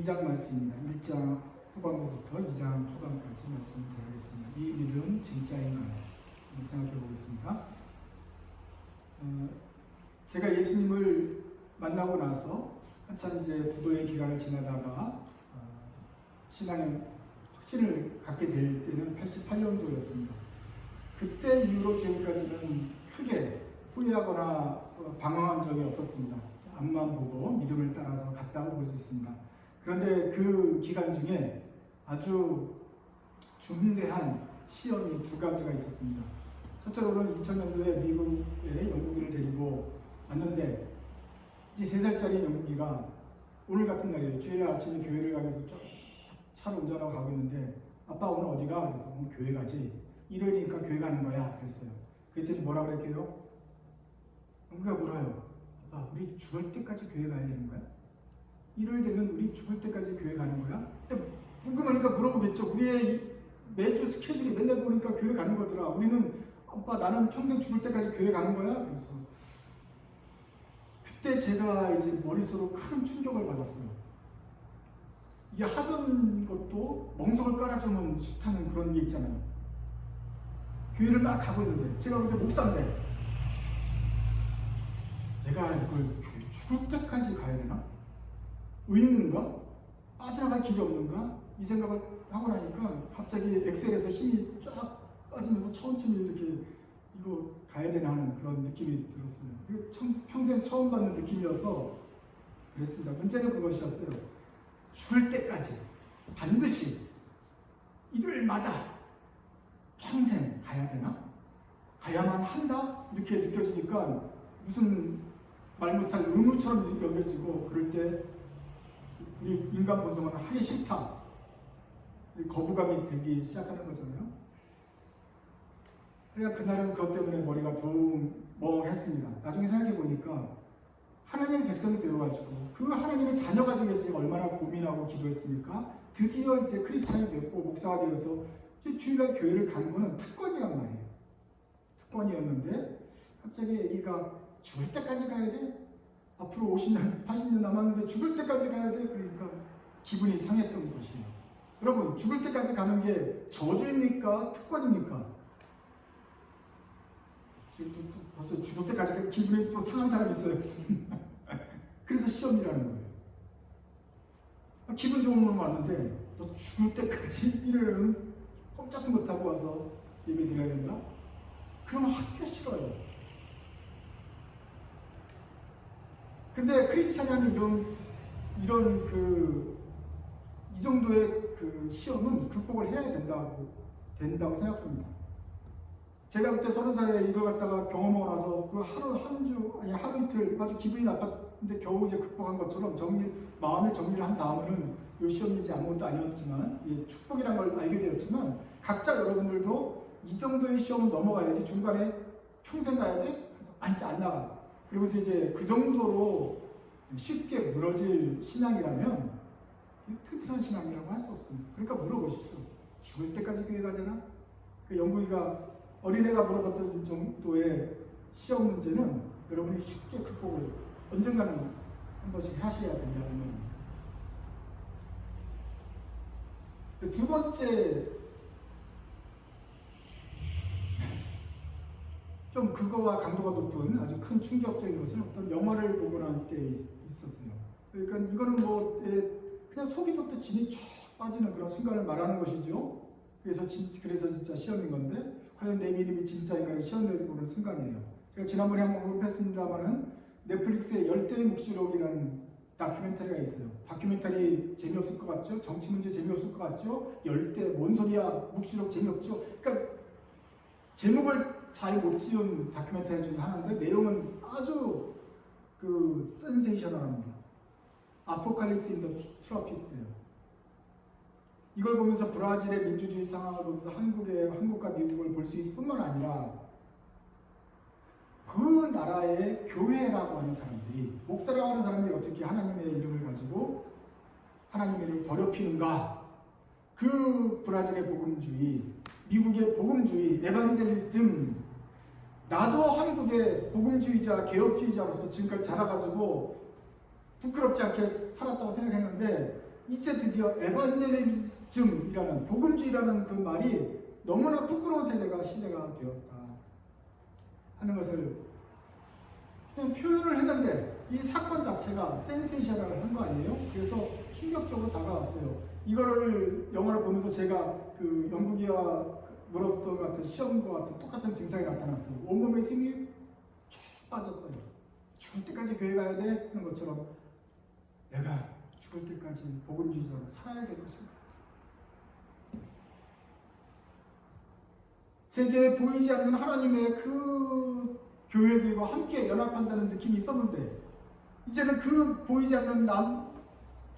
2장 말씀입니다. 1장 후반부부터 2장 초반까지 말씀을 드리겠습니다. 이 믿음 진짜인가요? 생각해 보겠습니다. 제가 예수님을 만나고 나서 한참 이제 부도의 기간을 지나다가 신앙의 확신을 갖게 될 때는 88년도였습니다. 그때 이후로 지금까지는 크게 후회하거나 방황한 적이 없었습니다. 앞만 보고 믿음을 따라서 갔다고 볼 수 있습니다. 그런데 그 기간 중에 아주 중대한 시험이 두 가지가 있었습니다. 첫째로는 2000년도에 미국에 영국이를 데리고 왔는데 이제 3살짜리 영국이가 오늘 같은 날이에요. 주일 아침에 교회를 가기 위해서 쭉 차로 운전하고 가고 있는데 아빠 오늘 어디 가? 그래서 오늘 교회 가지. 일요일이니까 교회 가는 거야. 그랬어요. 그랬더니 뭐라 그랬게요? 영국이가 물어요. 아빠 우리 죽을 때까지 교회 가야 되는 거야? 일요일 되면 우리 죽을 때까지 교회 가는 거야? 궁금하니까 물어보겠죠. 우리의 매주 스케줄이 맨날 보니까 교회 가는 거더라. 우리는 아빠 나는 평생 죽을 때까지 교회 가는 거야? 그래서 그때 제가 이제 머릿속으로 큰 충격을 받았어요. 이게 하던 것도 멍석을 깔아주면 싫다는 그런 게 있잖아요. 교회를 막 가고 있는데 제가 그때 목사인데 내가 이걸 교회 죽을 때까지 가야 되나? 의인인가? 빠져나갈 길이 없는가? 이 생각을 하고 나니까 갑자기 엑셀에서 힘이 쫙 빠지면서 천천히 이렇게 이거 가야 되나 하는 그런 느낌이 들었어요. 평생 처음 받는 느낌이어서 그랬습니다. 문제는 그것이었어요. 죽을 때까지 반드시 일요일마다 평생 가야 되나? 가야만 한다? 이렇게 느껴지니까 무슨 말 못할 의무처럼 여겨지고 그럴 때 우리 인간 본성은 하기 싫다. 거부감이 들기 시작하는 거잖아요. 그러니까 그날은 그것 때문에 머리가 붕멍했습니다. 나중에 생각해 보니까 하나님 백성이 되어가지고 그 하나님의 자녀가 되기 위해서 얼마나 고민하고 기도했습니까? 드디어 이제 크리스찬이 되었고 목사가 되어서 주일날 교회를 가는 거는 특권이란 말이에요. 특권이었는데 갑자기 애기가 죽을 때까지 가야 돼? 앞으로 50년, 80년 남았는데 죽을 때까지 가야 돼? 그러니까 기분이 상했던 것이에요. 여러분, 죽을 때까지 가는 게 저주입니까? 특권입니까? 지금 또 벌써 죽을 때까지 기분이 또 상한 사람이 있어요. 그래서 시험이라는 거예요. 기분 좋은 놈 왔는데 너 죽을 때까지 일요일은 꼼짝도 못하고 와서 예배 드려야 된다? 그러면 하기가 싫어요. 근데 크리스찬이 하면 이 정도의 그 시험은 극복을 해야 된다고 생각합니다. 제가 그때 30살에 이걸 갖다가 경험하고 나서 그 하루 이틀 아주 기분이 나빴는데 겨우 이제 극복한 것처럼 마음의 정리를 한 다음에는 이 시험이 이제 아무것도 아니었지만, 축복이라는 걸 알게 되었지만, 각자 여러분들도 이 정도의 시험은 넘어가야지 중간에 평생 가야 돼? 그래서 이제 안 나가. 그리고서 이제 그 정도로 쉽게 무너질 신앙이라면 튼튼한 신앙이라고 할 수 없습니다. 그러니까 물어보십시오. 죽을 때까지 교회 가야 되나? 그 영국이가 어린애가 물어봤던 정도의 시험 문제는 여러분이 쉽게 극복을 언젠가는 한 번씩 하셔야 된다는 겁니다. 두 번째, 좀 그거와 강도가 높은 아주 큰 충격적인 것은 어떤 영화를 보고 난 때 있었어요. 그러니까 이거는 그냥 속에서부터 진이 쫙 빠지는 그런 순간을 말하는 것이죠. 그래서 진짜 시험인 건데 과연 내 믿음이 진짜인가를 시험해보는 순간이에요. 제가 지난번에 한번 언급했습니다만은 넷플릭스의 열대의 묵시록이라는 다큐멘터리가 있어요. 다큐멘터리 재미없을 것 같죠? 정치 문제 재미없을 것 같죠? 열대 뭔 소리야? 묵시록 재미없죠? 그러니까 제목을 잘 못 지은 다큐멘터리 중에 하나인데 내용은 아주 센세이셔널합니다. 아포칼립스 인 더 트로픽스예요. 이걸 보면서 브라질의 민주주의 상황을 보면서 한국과 미국을 볼 수 있을 뿐만 아니라 그 나라의 교회라고 하는 사람들이, 목사라고 하는 사람들이 어떻게 하나님의 이름을 가지고 하나님의 이름을 더럽히는가, 그 브라질의 복음주의, 미국의 복음주의, 에반젤리즘, 나도 한국의 복음주의자, 개혁주의자로서 지금까지 자라가지고 부끄럽지 않게 살았다고 생각했는데 이제 드디어 에반젤리즘이라는 복음주의라는 그 말이 너무나 부끄러운 시대가 되었다 하는 것을 그냥 표현을 했는데 이 사건 자체가 센세이션을 한 거 아니에요? 그래서 충격적으로 다가왔어요. 이거를 영화를 보면서 제가 그 영국이와 물었던 같은 시험과 같은 똑같은 증상이 나타났어요. 온몸에 힘이 쫙 빠졌어요. 죽을 때까지 교회 가야 돼? 하는 것처럼 내가 죽을 때까지 복음주의자로 살아야 될 것입니다. 세계에 보이지 않는 하나님의 그 교회들과 함께 연합한다는 느낌이 있었는데 이제는 그 보이지 않는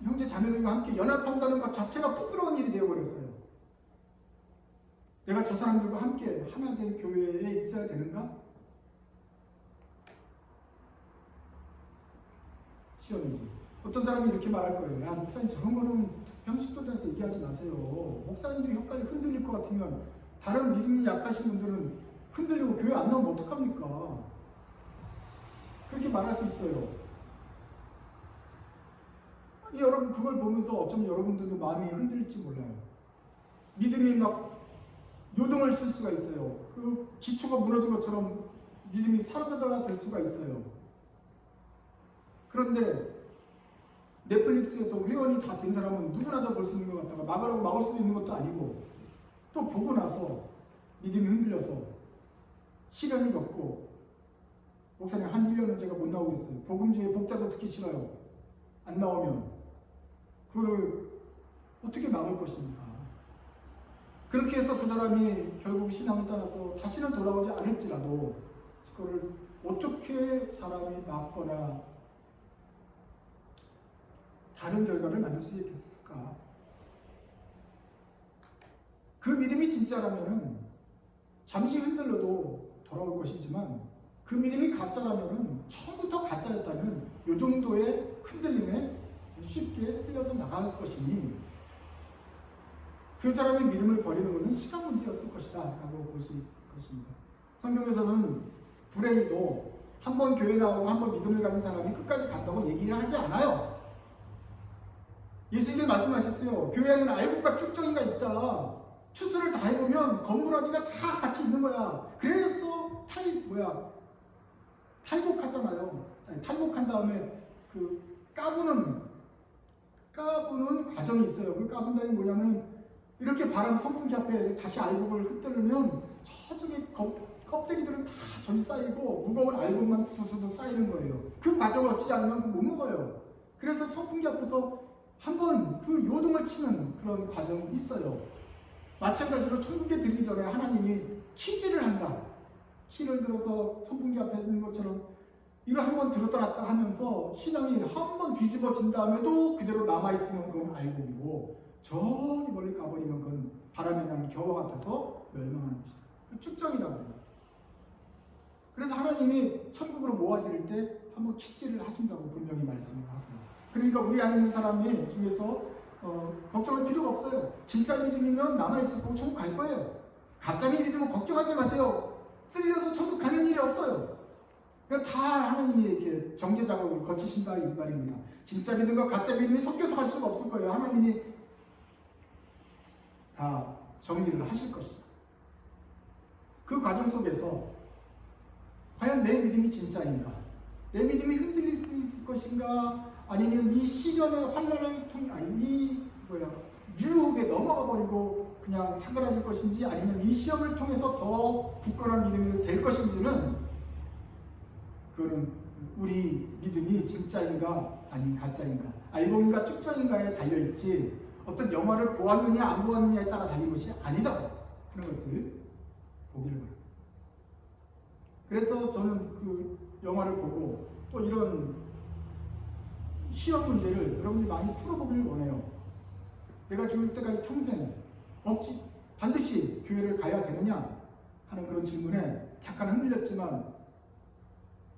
형제 자매들과 함께 연합한다는 것 자체가 부끄러운 일이 되어버렸어요. 내가 저 사람들과 함께 하나 된 교회에 있어야 되는가? 시험이지. 어떤 사람이 이렇게 말할 거예요. 야, 목사님 저런 거는 형식도들한테 얘기하지 마세요. 목사님들이 헷갈려 흔들릴 것 같으면 다른 믿음이 약하신 분들은 흔들리고 교회 안 나오면 어떡합니까? 그렇게 말할 수 있어요. 여러분 그걸 보면서 어쩌면 여러분들도 마음이 흔들릴지 몰라요. 믿음이 막 요동을 칠 수가 있어요. 그 기초가 무너진 것처럼 믿음이 사라져가 될 수가 있어요. 그런데 넷플릭스에서 회원이 다 된 사람은 누구나 다 볼 수 있는 것 같다가 막으라고 막을 수도 있는 것도 아니고 또 보고 나서 믿음이 흔들려서 시련을 겪고 목사님 한 1년을 제가 못 나오고 있어요. 복음주의 복자도 듣기 싫어요. 안 나오면 그걸 어떻게 막을 것입니까? 그렇게 해서 그 사람이 결국 신앙을 떠나서 다시는 돌아오지 않을지라도 그거를 어떻게 사람이 막거나 다른 결과를 만들 수 있겠을까? 그 믿음이 진짜라면은 잠시 흔들려도 돌아올 것이지만 그 믿음이 가짜라면은 처음부터 가짜였다면 이 정도의 흔들림에 쉽게 쓸려져 나갈 것이니 그 사람의 믿음을 버리는 것은 시간 문제였을 것이다 라고 볼 수 있을 것입니다. 성경에서는 불행히도 한 번 교회 나오고 한 번 믿음을 가진 사람이 끝까지 간다고 얘기를 하지 않아요. 예수님이 말씀하셨어요. 교회 안에는 알곡과 쭉정이가 있다. 추수를 다 해보면 건물아지가 다 같이 있는 거야. 그래서 탈곡하잖아요. 탈곡한 다음에 그 까부는 과정이 있어요. 그 까분다는 뭐냐면 이렇게 바람 선풍기 앞에 다시 알곡을 흩뜨리면 저쪽에 껍데기들은 다 전이 쌓이고 무거운 알곡만 두두두두 쌓이는 거예요. 그 과정을 어찌지 않으면 못 먹어요. 그래서 선풍기 앞에서 한번 그 요동을 치는 그런 과정이 있어요. 마찬가지로 천국에 들기 전에 하나님이 키질을 한다. 키를 들어서 선풍기 앞에 있는 것처럼 이걸 한번 들었다 놨다 하면서 신앙이 한번 뒤집어진 다음에도 그대로 남아있으면 그건 알곡이고 저기 멀리 가버리면 그건 바람에 나는 겨와 같아서 멸망하는 것이다. 그 축정이라고 해요. 그래서 하나님이 천국으로 모아드릴 때 한번 키질을 하신다고 분명히 말씀을 하세요. 그러니까 우리 안에 있는 사람이 중에서 걱정할 필요가 없어요. 진짜 믿음이면 남아있을 거고 천국 갈 거예요. 가짜 믿음은 걱정하지 마세요. 쓸려서 천국 가는 일이 없어요. 그러니까 다 하나님이 이렇게 정제 작업을 거치신다 이 말입니다. 진짜 믿음과 가짜 믿음이 섞여서 갈 수가 없을 거예요. 하나님이 다 정리를 하실 것이다. 그 과정 속에서 과연 내 믿음이 진짜인가? 내 믿음이 흔들릴 수 있을 것인가? 아니면 이 시련의 환란을 통해 유혹에 넘어가 버리고 그냥 사그라질 것인지 아니면 이 시험을 통해서 더 굳건한 믿음이 될 것인지는 그거는 우리 믿음이 진짜인가 아닌 가짜인가 알곡인가 축정인가에 달려있지 어떤 영화를 보았느냐 안 보았느냐에 따라 달린 것이 아니다 하는 것을 보기를 바랍니다. 그래서 저는 그 영화를 보고 또 이런 시험 문제를 여러분이 많이 풀어보기를 원해요. 내가 죽을 때까지 평생 반드시 교회를 가야 되느냐 하는 그런 질문에 잠깐 흔들렸지만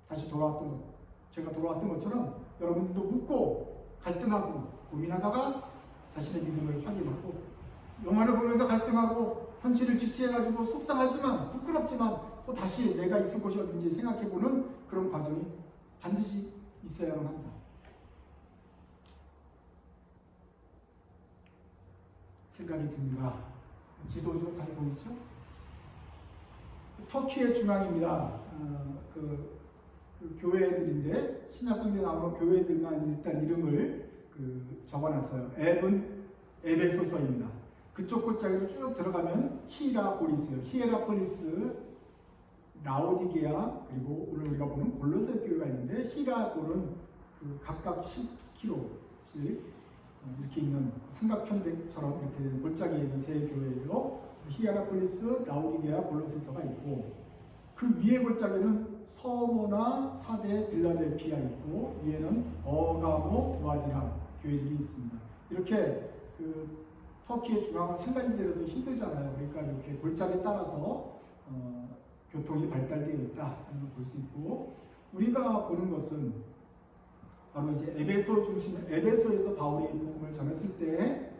다시 제가 돌아왔던 것처럼 여러분도 묻고 갈등하고 고민하다가 자신의 믿음을 확인하고 영화를 보면서 갈등하고 현실을 직시해가지고 속상하지만 부끄럽지만 또 다시 내가 있을 곳이 어딘지 생각해보는 그런 과정이 반드시 있어야만 한다. 생각이 듭니다. 지도죠? 잘 보이죠? 터키의 중앙입니다. 그 교회들인데 신약성경에 나오는 교회들만 일단 이름을 적어놨어요. 앱은 에베소서입니다. 그쪽 골짜기로 쭉 들어가면 히에라폴리스요. 히에라폴리스, 라오디게아, 그리고 오늘 우리가 보는 골로새 교회가 있는데 히라골은 각각 10km씩 이렇게 있는 삼각편대처럼 이렇게 되는 골짜기에 있는 세 교회예요. 그래서 히에라폴리스, 라오디게아, 골로새서가 있고 그 위에 골짜기는 서모나 사데, 빌라델피아 있고 위에는 버가모, 두아디라 교회들이 있습니다. 이렇게 터키의 중앙은 산간지대라서 힘들잖아요. 그러니까 이렇게 골짜기 따라서 교통이 발달되어 있다는 걸 볼 수 있고 우리가 보는 것은 바로 이제 에베소 중심, 에베소에서 바울이 복음을 전했을 때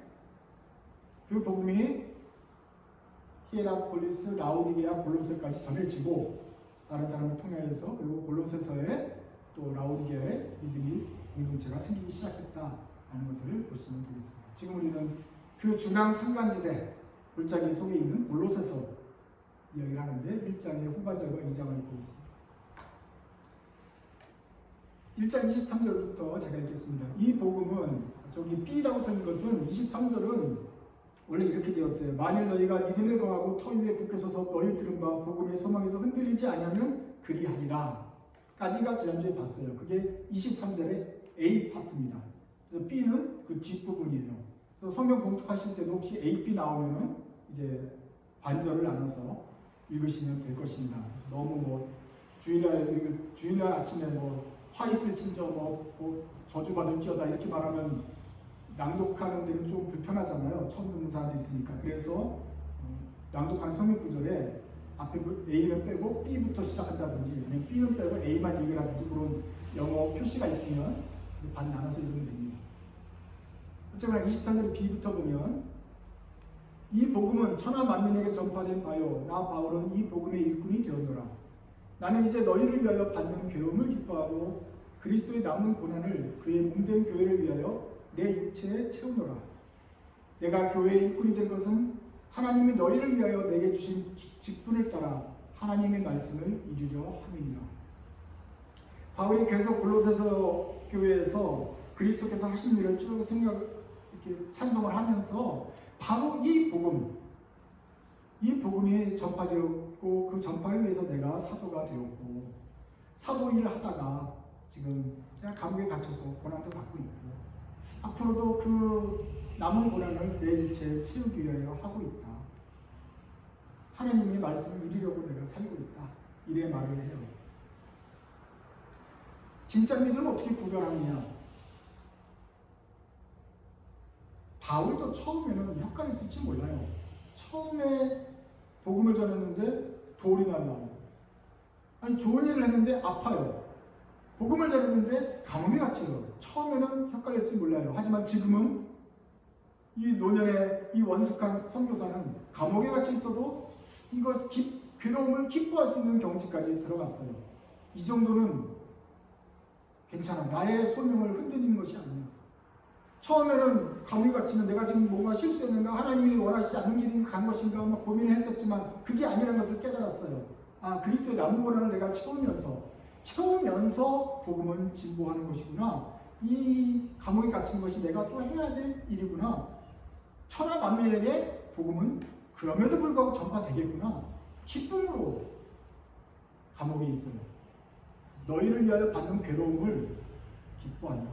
그 복음이 히에라폴리스, 라오디게아, 골로새까지 전해지고 다른 사람을 통해서 그리고 골로새서에 또 라오디게아의 믿음이 공동체가 생기기 시작했다는 것을 보시면 되겠습니다. 지금 우리는 그 중앙 산간지대 골짜기 속에 있는 골로새서 이야기를 하는데 1장의 후반절과 2장을 읽고 있습니다. 1장 23절부터 제가 읽겠습니다. 이 복음은 저기 B라고 써있는 것은 23절은 원래 이렇게 되었어요. 만일 너희가 믿음에 거하고 터 위에 굳게 서서 너희 들은 바 복음의 소망에서 흔들리지 아니하면 그리하리라 까지가 지난주에 봤어요. 그게 23절의 A 파트입니다. 그래서 B는 그 뒷부분이에요. 그래서 성경 공독하실 때도 혹시 A, B 나오면은 이제 반절을 나눠서 읽으시면 될 것입니다. 그래서 너무 주일날 아침에 화 있을진저 저주받을지어다 이렇게 말하면 낭독하는 데는 좀 불편하잖아요. 처음 듣는 사람도 있으니까. 그래서 낭독한 성경 구절에 앞에 A는 빼고 B부터 시작한다든지 아니면 B는 빼고 A만 읽으라든지 그런 영어 표시가 있으면 반 나눠서 읽으면 됩니다. 어쨌거나 23절 B부터 보면 이 복음은 천하 만민에게 전파된 바요 나 바울은 이 복음의 일꾼이 되었노라. 나는 이제 너희를 위하여 받는 괴로움을 기뻐하고 그리스도의 남은 고난을 그의 몸된 교회를 위하여 내 육체에 채우노라. 내가 교회의 일꾼이 된 것은 하나님이 너희를 위하여 내게 주신 직분을 따라 하나님의 말씀을 이루려 함이니라. 바울이 계속 골로새서 교회에서 그리스도께서 하신 일을 쭉 이렇게 찬송을 하면서 바로 이 복음이 전파되었고 그 전파를 위해서 내가 사도가 되었고 사도 일을 하다가 지금 그냥 감옥에 갇혀서 고난도 받고 있고 앞으로도 그 남은 고난을 내 육체에 채우기 위하여 하고 있다. 하나님의 말씀을 이루려고 내가 살고 있다. 이래 말을 해요. 진짜 믿음을 어떻게 구별하느냐? 바울도 처음에는 헷갈렸을지 몰라요. 처음에 복음을 전했는데 돌이 날라오고 아니 좋은 일을 했는데 아파요. 복음을 전했는데 감옥에 갇혀요. 처음에는 헷갈렸을지 몰라요. 하지만 지금은 이 노년의 이 원숙한 선교사는 감옥에 갇혀 있어도 이거 괴로움을 기뻐할 수 있는 경지까지 들어갔어요. 이 정도는 괜찮아. 나의 소명을 흔들리는 것이 아니야. 처음에는 감옥에 갇히면 내가 지금 뭔가 실수했는가 하나님이 원하시지 않는 길이 간 것인가 막 고민을 했었지만 그게 아니라는 것을 깨달았어요. 아 그리스도의 남은 고난을 내가 채우면서 복음은 진보하는 것이구나. 이 감옥에 갇힌 것이 내가 또 해야 될 일이구나. 천하 만민에게 복음은 그럼에도 불구하고 전파되겠구나. 기쁨으로 감옥에 있어요. 너희를 위하여 받는 괴로움을 기뻐한다.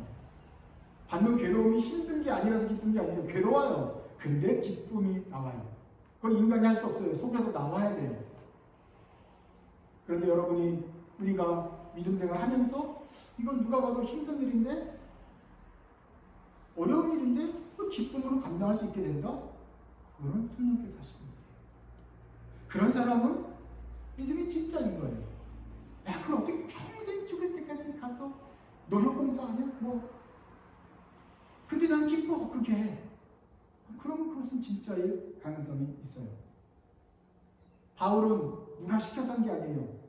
받는 괴로움이 힘든 게 아니라서 기쁜 게 아니에요. 괴로워요. 근데 기쁨이 나와요. 그건 인간이 할 수 없어요. 속에서 나와야 돼요. 그런데 우리가 믿음 생활 하면서 이건 누가 봐도 힘든 일인데 어려운 일인데 그 기쁨으로 감당할 수 있게 된다? 그거는 성령께서 하시는 거예요. 그런 사람은 믿음이 진짜인 거예요. 야, 그걸 어떻게 평생 죽을 때까지 가서 노력봉사하냐? 근데 난 기뻐, 그게. 그러면 그것은 진짜일 가능성이 있어요. 바울은 누가 시켜서 한 게 아니에요.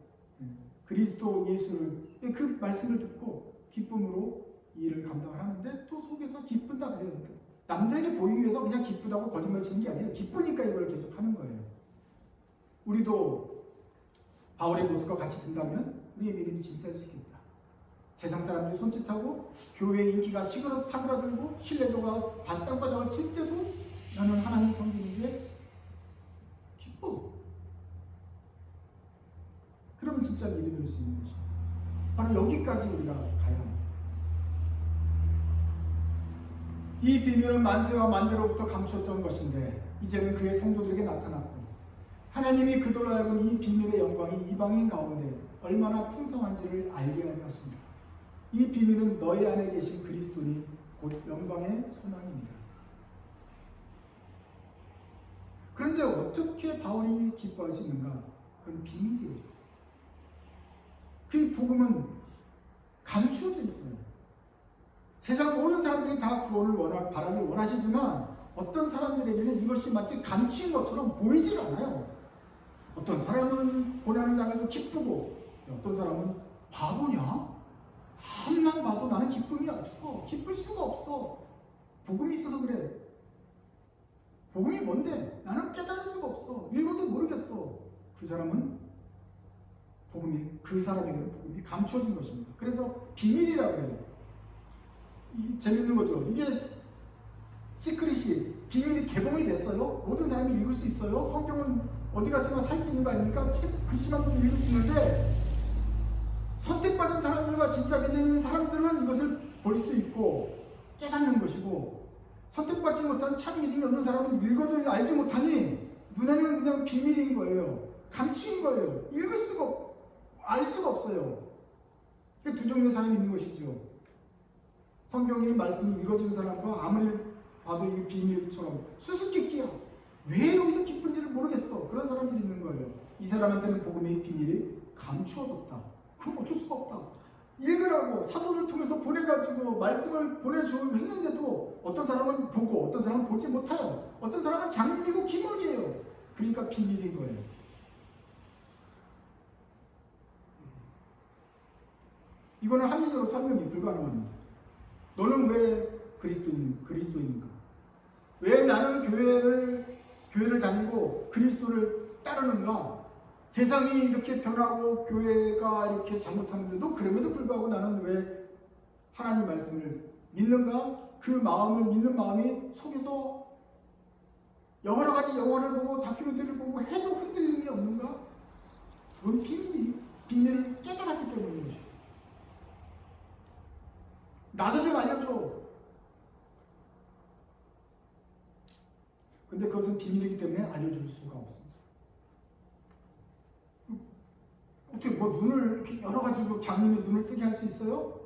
그리스도 예수를 그 말씀을 듣고 기쁨으로 이 일을 감당을 하는데 또 속에서 기쁜다 그래요. 남들에게 보이기 위해서 그냥 기쁘다고 거짓말 치는 게 아니에요. 기쁘니까 이걸 계속 하는 거예요. 우리도 바울의 모습과 같이 든다면 우리의 믿음이 진짜일 수 있겠다. 세상 사람들이 손짓하고 교회의 인기가 사그라들고 신뢰도가 바닥바닥을 칠 때도 나는 하나님 섬기는 게 기뻐. 그럼 진짜 믿음일 수 있는 것입니다. 바로 여기까지 우리가 가야 합니다. 이 비밀은 만세와 만대로부터 감추었던 것인데 이제는 그의 성도들에게 나타났고 하나님이 그들로 하여금 이 비밀의 영광이 이방인 가운데 얼마나 풍성한지를 알게 하려 하십니다. 이 비밀은 너희 안에 계신 그리스도니 곧 영광의 소망입니다. 그런데 어떻게 바울이 기뻐할 수 있는가? 그건 비밀이에요. 그 복음은 감추어져 있어요. 세상 모든 사람들이 다 구원을 바라길 원하시지만 어떤 사람들에게는 이것이 마치 감추인 것처럼 보이질 않아요. 어떤 사람은 고난을 당해도 기쁘고 어떤 사람은 바보냐? 한만 봐도 나는 기쁨이 없어. 기쁠 수가 없어. 복음이 있어서 그래. 복음이 뭔데? 나는 깨달을 수가 없어. 읽어도 모르겠어. 그 사람은 그 사람에게는 복음이 감춰진 것입니다. 그래서 비밀이라 그래요. 재밌는 거죠. 이게 시크릿이 비밀이 개봉이 됐어요. 모든 사람이 읽을 수 있어요. 성경은 어디 가서나 살 수 있는 거 아닙니까? 책 글씨만 보면 읽을 수 있는데 선택받은 사람들과 진짜 믿는 사람들은 이것을 볼 수 있고 깨닫는 것이고 선택받지 못한 참 믿음이 없는 사람은 읽어도 알지 못하니 눈에는 그냥 비밀인 거예요. 감추인 거예요. 읽을 수가 알 수가 없어요. 두 종류의 사람이 있는 것이죠. 성경의 말씀이 읽어지는 사람과 아무리 봐도 이게 비밀처럼 수수께끼야. 왜 여기서 기쁜지를 모르겠어. 그런 사람들이 있는 거예요. 이 사람한테는 복음의 비밀이 감추어졌다. 그럼 어쩔 수가 없다. 읽으라고 사도를 통해서 보내가지고 말씀을 보내주고 했는데도 어떤 사람은 보고 어떤 사람은 보지 못해요. 어떤 사람은 장님이고 기머리예요. 그러니까 비밀인 거예요. 이거는 합리적으로 설명이 불가능합니다. 너는 왜 그리스도인인가? 왜 나는 교회를 다니고 그리스도를 따르는가? 세상이 이렇게 변하고 교회가 이렇게 잘못하는데도 그럼에도 불구하고 나는 왜 하나님 말씀을 믿는가? 그 마음을 믿는 마음이 속에서 여러 가지 영화를 보고 다큐멘터리를 보고 해도 흔들림이 없는가? 그건 비밀을 깨달았기 때문인 것이죠. 나도 좀 알려줘. 근데 그것은 비밀이기 때문에 알려줄 수가 없습니다. 어떻게 눈을 이렇게 여러 가지로 장님이 눈을 뜨게 할 수 있어요?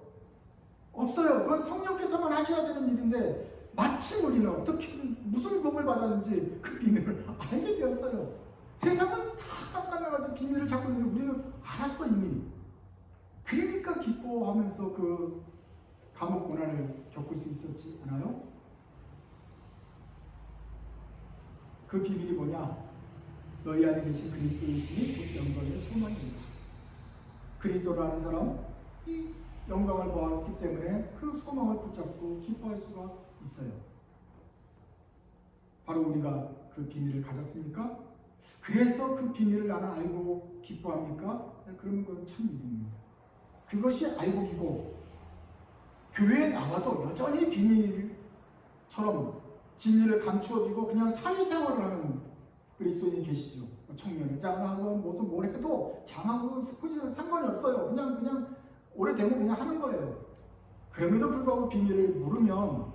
없어요. 그건 성령께서만 하셔야 되는 일인데 마침 우리는 어떻게 무슨 복을 받았는지 그 비밀을 알게 되었어요. 세상은 다 깜깜해가지고 비밀을 찾고 있는데 우리는 알았어 이미. 그러니까 기뻐하면서 그 감옥 고난을 겪을 수 있었지 않아요? 그 비밀이 뭐냐? 너희 안에 계신 그리스도이시니 곧 영광의 소망입니다. 그리스도를 아는 사람, 이 영광을 보았기 때문에 그 소망을 붙잡고 기뻐할 수가 있어요. 바로 우리가 그 비밀을 가졌습니까? 그래서 그 비밀을 나는 알고 기뻐합니까? 그러면 그건 참 믿음입니다. 그것이 알고기고 교회에 나와도 여전히 비밀처럼 진리를 감추어지고 그냥 사회생활을 하는 그리스도인이 계시죠. 청년회장하고 무슨 뭘 해도 장하고 스포츠는 상관이 없어요. 그냥 오래되면 그냥 하는 거예요. 그럼에도 불구하고 비밀을 모르면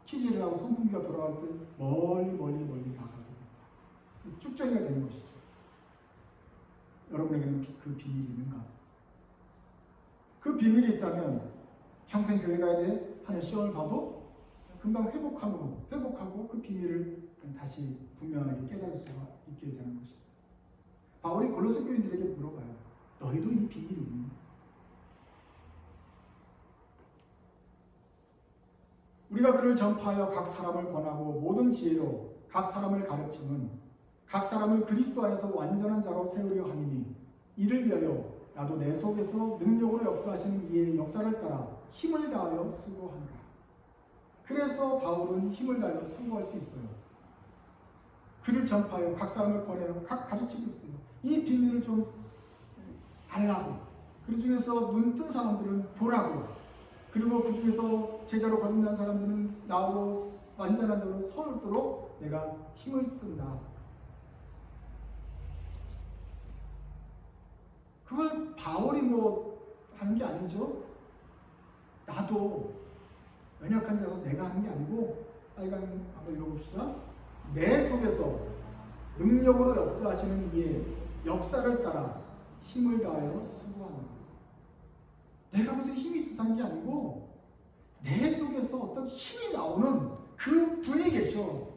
키즈를 하고 선풍기가 돌아갈 때 멀리 나가게 됩니다. 쭉정이가 되는 것이죠. 여러분에게는 그 비밀이 있는가? 그 비밀이 있다면 평생 교회 가야 돼 하는 시험을 봐도 금방 회복하고 그 비밀을 다시 분명하게 깨달을 수가 있게 되는 것입니다. 바울이 골로새 교인들에게 물어봐요. 너희도 이 비밀이 있니? 우리가 그를 전파하여 각 사람을 권하고 모든 지혜로 각 사람을 가르침은 각 사람을 그리스도 안에서 완전한 자로 세우려 함이니 이를 위하여 나도 내 속에서 능력으로 역사하시는 이의 역사를 따라 힘을 다하여 수고하노라. 그래서 바울은 힘을 다해 승부할 수 있어요. 글을 전파해요. 각 사람을 권해요. 각 가르치고 있어요. 이 비밀을 좀 알라고. 그 중에서 눈 뜬 사람들은 보라고. 그리고 그 중에서 제자로 거듭난 사람들은 나하고 완전한 자로 서도록 내가 힘을 쓴다. 그걸 바울이 하는 게 아니죠. 나도 연약한 자라서 내가 하는 게 아니고, 빨간 한번 읽어봅시다. 내 속에서 능력으로 역사하시는 이의 역사를 따라 힘을 다하여 수고하는 것. 내가 무슨 힘이 있어서 하는 게 아니고 내 속에서 어떤 힘이 나오는 그 분이 계셔.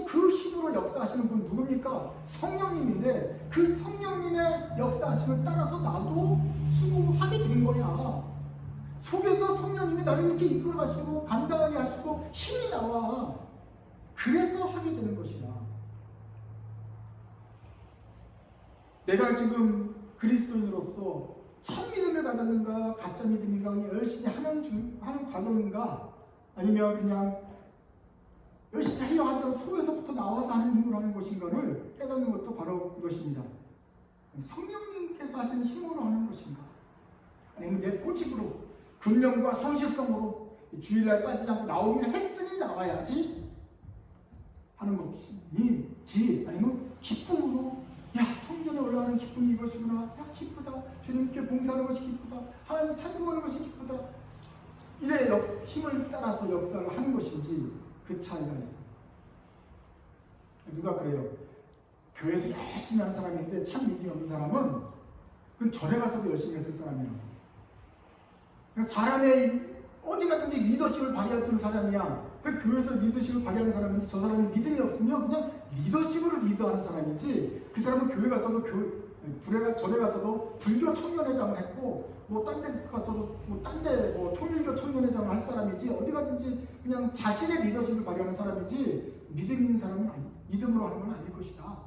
그 힘으로 역사하시는 분 누굽니까? 성령님인데 그 성령님의 역사하심을 따라서 나도 수고하게 된 거야. 속에서 성령님이 나를 이렇게 이끌어 가시고 감당하게 하시고 힘이 나와. 그래서 하게 되는 것이야. 내가 지금 그리스도인으로서 참 믿음을 가졌는가, 가짜 믿음인가, 열심히 하는 과정인가, 아니면 그냥 열심히 하려고 하지만 속에서부터 나와서 하는 힘으로 하는 것인가를 깨닫는 것도 바로 이것입니다. 성령님께서 하시는 힘으로 하는 것인가, 아니면 내 꼬집으로 근력과 성실성으로 주일날 빠지지 않고 나오기는 했으니 나와야지 하는 것이지, 아니면 기쁨으로 야, 성전에 올라가는 기쁨이 이것이구나, 야, 기쁘다, 주님께 봉사하는 것이 기쁘다, 하나님 찬송하는 것이 기쁘다, 이래 힘을 따라서 역사를 하는 것인지 그 차이가 있어요. 누가 그래요? 교회에서 열심히 하는 사람인데 참 믿음이 없는 사람은 그건 절에 가서도 열심히 했을 사람이라고. 사람의 어디 가든지 리더십을 발휘했던 사람이야. 그 교회에서 리더십을 발휘하는 사람인지, 저 사람이 믿음이 없으면 그냥 리더십으로 리더하는 사람이지, 그 사람은 교회 가서도 절에 가서도 불교 청년회장을 했고 딴 데 가서도 통일교 청년회장을 할 사람이지, 어디 가든지 그냥 자신의 리더십을 발휘하는 사람이지 믿음 있는 사람은 믿음으로 하는 건 아닐 것이다.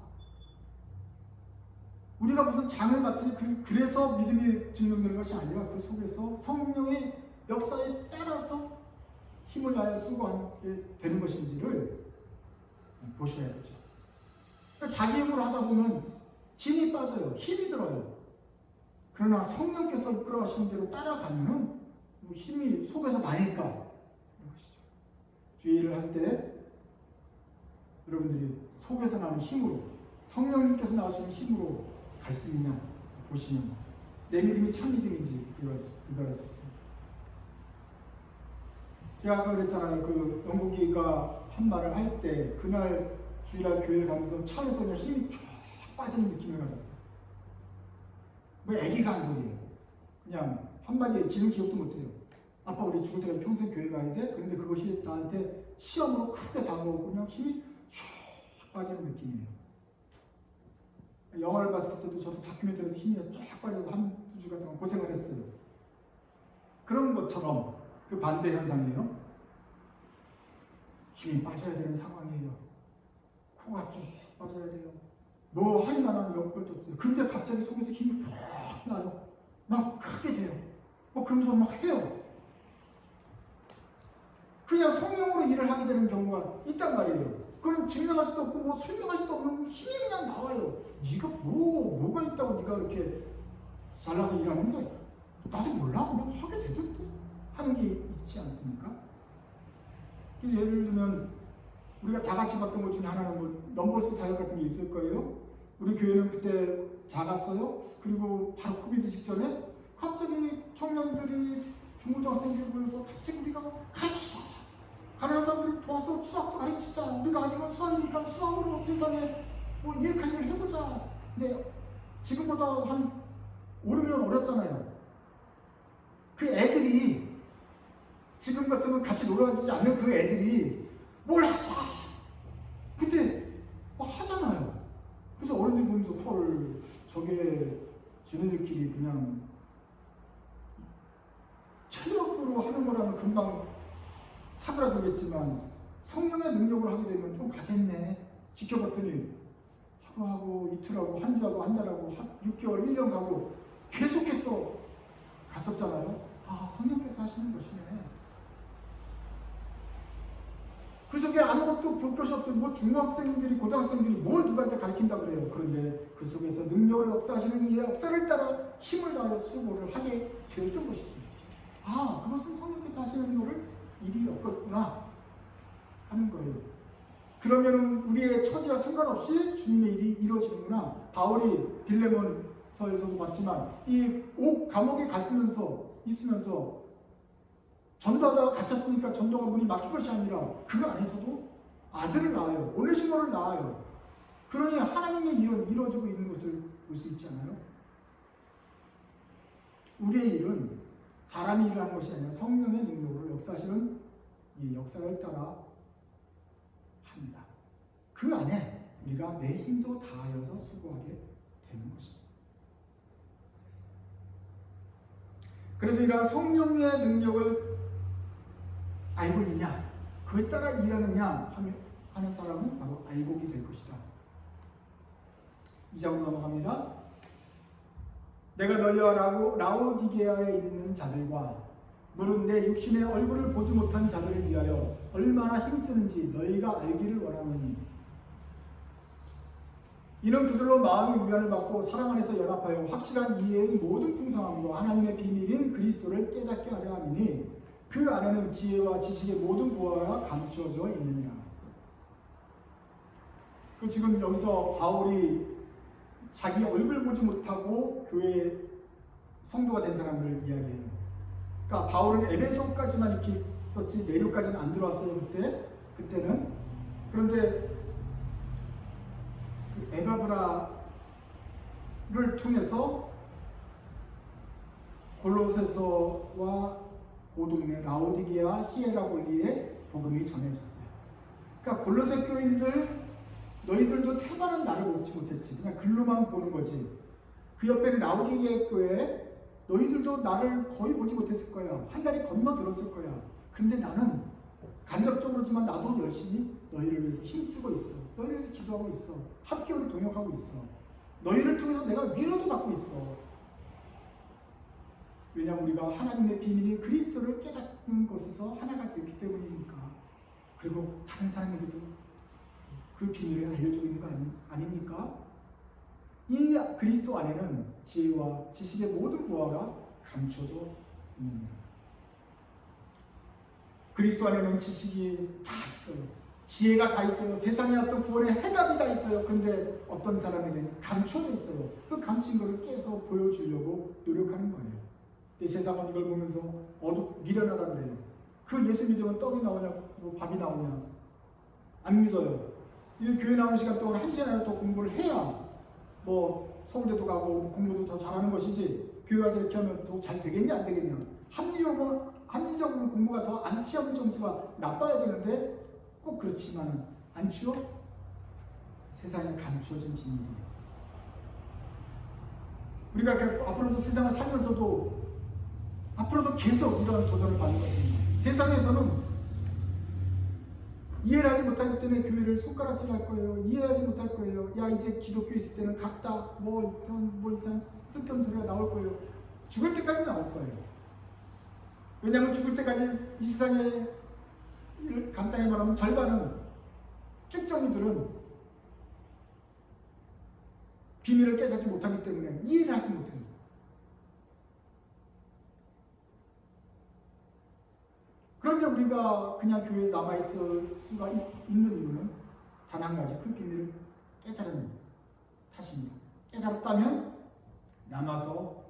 우리가 무슨 장을 맡으니 그래서 믿음이 증명되는 것이 아니라 그 속에서 성령의 역사에 따라서 힘을 다해 수고하게 되는 것인지를 보셔야 되죠. 그러니까 자기 힘으로 하다 보면 진이 빠져요. 힘이 들어요. 그러나 성령께서 이끌어가시는 대로 따라가면은 힘이 속에서 나니까 그런 것이죠. 주의를 할 때 여러분들이 속에서 나는 힘으로, 성령님께서 나오시는 힘으로 갈 수 있냐 보시면 내 믿음이 참 믿음인지 구별할 수 있습니다. 제가 아까 그랬잖아요. 그 영국이가 한 말을 할 때 그날 주일날 교회를 가면서 차에서 그냥 힘이 쫙 빠지는 느낌을 가졌다. 애기가 한 소리예요. 그냥 한마디에 지는 기억도 못해요. 아빠 우리 죽을 때까지 평생 교회 가야 돼? 그런데 그것이 나한테 시험으로 크게 다가오고 그냥 힘이 쫙 빠지는 느낌이에요. 영화를 봤을 때도 저도 다큐멘터리에서 힘이 쫙 빠져서 한두 주간 동안 고생을 했어요. 그런 것처럼 그 반대 현상이에요. 힘이 빠져야 되는 상황이에요. 코가 쭉 빠져야 돼요. 뭐 할 만한 여건도 없어요. 근데 갑자기 속에서 힘이 확 나요. 막 크게 돼요. 그러면서 막 해요. 그냥 성령으로 일을 하게 되는 경우가 있단 말이에요. 그건 증명할 수도 없고 설명할 수도 없는 힘이 그냥 나와요. 네가 뭐가 있다고 네가 이렇게 잘나서 일하는데 나도 몰라, 그냥 하게 되던데 하는 게 있지 않습니까? 예를 들면 우리가 다 같이 봤던 것 중에 하나는 넘버스 사역 같은 게 있을 거예요. 우리 교회는 그때 작았어요. 그리고 바로 코비드 직전에 갑자기 청년들이 중고등학생들을 보여서 갑자기 우리가 가르치자, 가난한 사람들 도와서 수학도 가르치자, 우리가 아니면 수학이니까 수학으로 세상에 유익한 일을 해보자. 근데 지금보다 한 5, 6년 어렸잖아요. 그 애들이 지금 같으면 같이 놀아주지 않는 그 애들이 뭘 하자. 근데 하잖아요. 그래서 어른들 보면서 헐, 저게 쟤네들끼리 그냥 체력으로 하는 거라면 금방 사그라들겠지만 성령의 능력으로 하게 되면 좀 가겠네. 지켜봤더니 하루하고 이틀하고 한 주하고 한 달하고 6개월, 1년 가고 계속해서 갔었잖아요. 성령께서 하시는 것이네. 속에 아무것도 볼 것이 없어요. 뭐 중학생들이 고등학생들이 뭘 누구한테 가르친다 그래요. 그런데 그 속에서 능력으로 역사하시는 이의 역사를 따라 힘을 다하여 수고를 하게 되었던 것이죠. 아, 그것은 성령께서 하시는 거를 일이 없겠구나 하는 거예요. 그러면 우리의 처지와 상관없이 주님의 일이 이루어지는구나. 바울이 빌레몬서에서도 봤지만 이 감옥에 있으면서 전도하다가 갇혔으니까 전도가 문이 막힌 것이 아니라 그 안에서도 아들을 낳아요. 오네시모를 낳아요. 그러니 하나님의 일은 이루어지고 있는 것을 볼 수 있지 않아요? 우리의 일은 사람이 일하는 것이 아니라 성령의 능력으로 역사하시는 이 역사를 따라 합니다. 그 안에 우리가 내 힘도 다하여서 수고하게 되는 것입니다. 그래서 이러한 성령의 능력을 알고 있느냐, 그에 따라 일하느냐 하는 사람은 바로 알곡이 될 것이다. 2장으로 넘어갑니다. 내가 너희와 라오디게아에 있는 자들과 무릇 내 육신의 얼굴을 보지 못한 자들을 위하여 얼마나 힘쓰는지 너희가 알기를 원하노니, 이는 그들로 마음의 위안을 받고 사랑 안에서 연합하여 확실한 이해의 모든 풍성함과 하나님의 비밀인 그리스도를 깨닫게 하려 함이니 그 안에는 지혜와 지식의 모든 보화가 감추어져 있느니라. 지금 여기서 바울이 자기 얼굴 보지 못하고 교회 성도가 된 사람들을 이야기해요. 그러니까 바울은 에베소까지만 이렇게 썼지 내륙까지는 안 들어왔어요. 그때는. 그런데 그 에바브라를 통해서 골로새서와 고동네 라오디게아 히에라볼리에 복음이 전해졌어요. 그러니까 골로새 교인들, 너희들도 태반은 나를 보지 못했지. 그냥 글로만 보는 거지. 그 옆에는 라오디게아 교회, 너희들도 나를 거의 보지 못했을 거야. 한 달이 건너들었을 거야. 근데 나는 간접적으로지만 나도 열심히 너희를 위해서 힘쓰고 있어. 너희를 위해서 기도하고 있어. 함께 우리 동역하고 있어. 너희를 통해서 내가 위로도 받고 있어. 왜냐하면 우리가 하나님의 비밀인 그리스도를 깨닫는 것에서 하나가 되기 때문이니까. 그리고 다른 사람에게도 그 비밀을 알려주고 있는 거 아닙니까? 이 그리스도 안에는 지혜와 지식의 모든 보화가 감춰져 있는 거예요. 그리스도 안에는 지식이 다 있어요. 지혜가 다 있어요. 세상에 어떤 구원의 해답이 다 있어요. 근데 어떤 사람에게는 감춰져 있어요. 그 감춘 것을 깨서 보여주려고 노력하는 거예요. 이 세상은 이걸 보면서 미련하다 그래요. 그 예수 믿으면 떡이 나오냐, 뭐 밥이 나오냐. 안 믿어요. 이 교회 나오는 시간 동안 1시간이라도 더 공부를 해야 뭐 서울대도 가고 공부도 더 잘하는 것이지, 교회 와서 이렇게 하면 더 잘 되겠냐 안 되겠냐. 합리적으로 공부가 더 안 치여본 점수가 나빠야 되는데 꼭 그렇지만 안 치워? 세상에 감추어진 비밀이에요. 우리가 앞으로도 세상을 살면서도 앞으로도 계속 이런 도전을 받는 것입니다. 세상에서는 이해를 하지 못하기 때문에 교회를 손가락질할 거예요. 이해하지 못할 거예요. 야, 이제 기독교 있을 때는 각다 뭐 이상 쓸데없는 소리가 나올 거예요. 죽을 때까지 나올 거예요. 왜냐하면 죽을 때까지 이 세상에 간단히 말하면 절반은 쭉정이들은 비밀을 깨닫지 못하기 때문에 이해를 하지 못해요. 그런데 우리가 그냥 교회에 남아있을 수가 있는 이유는 단 한 가지, 그 비밀을 깨달은 탓입니다. 깨달았다면 남아서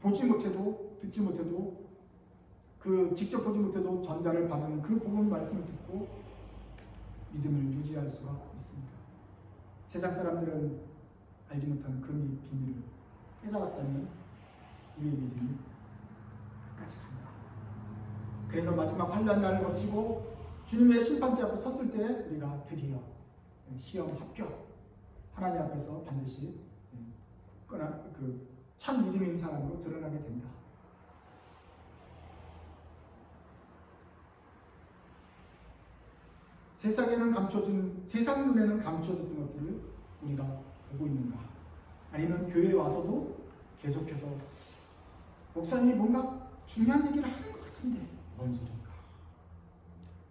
보지 못해도 듣지 못해도 직접 보지 못해도 전달을 받은 그 복음 말씀을 듣고 믿음을 유지할 수가 있습니다. 세상 사람들은 알지 못하는 그 비밀을 깨달았다면 우리의 믿음이 끝까지 간다. 그래서 마지막 환난 날을 거치고 주님의 심판대 앞에 섰을 때 우리가 드디어 시험 합격, 하나님 앞에서 반드시 참 믿음이 있는 사람으로 드러나게 된다. 세상 눈에는 감춰졌던 것들을 우리가 보고 있는가? 아니면 교회에 와서도 계속해서 목사님이 뭔가 중요한 얘기를 하는 것 같은데 뭔 소린가?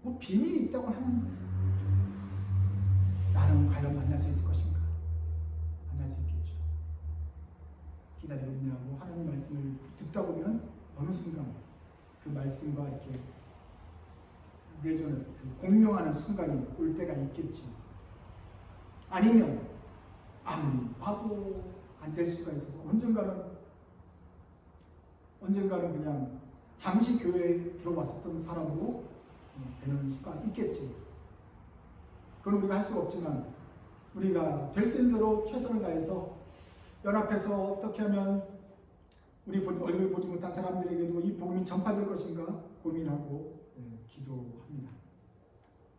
뭐 비밀이 있다고 하는 거예요. 나는 과연 만날 수 있을 것인가? 만날 수 있겠죠. 기다리고 있냐고 하나님 말씀을 듣다 보면 어느 순간 그 말씀과 이렇게 레조는 공명하는 순간이 올 때가 있겠죠. 아니면 아무리 봐도 안 될 수가 있어서 언젠가는 그냥 잠시 교회에 들어왔었던 사람으로 되는 수가 있겠죠. 그건 우리가 할 수가 없지만 우리가 될 수 있는 대로 최선을 다해서 연합해서 어떻게 하면 우리 얼굴 보지 못한 사람들에게도 이 복음이 전파될 것인가 고민하고 기도합니다.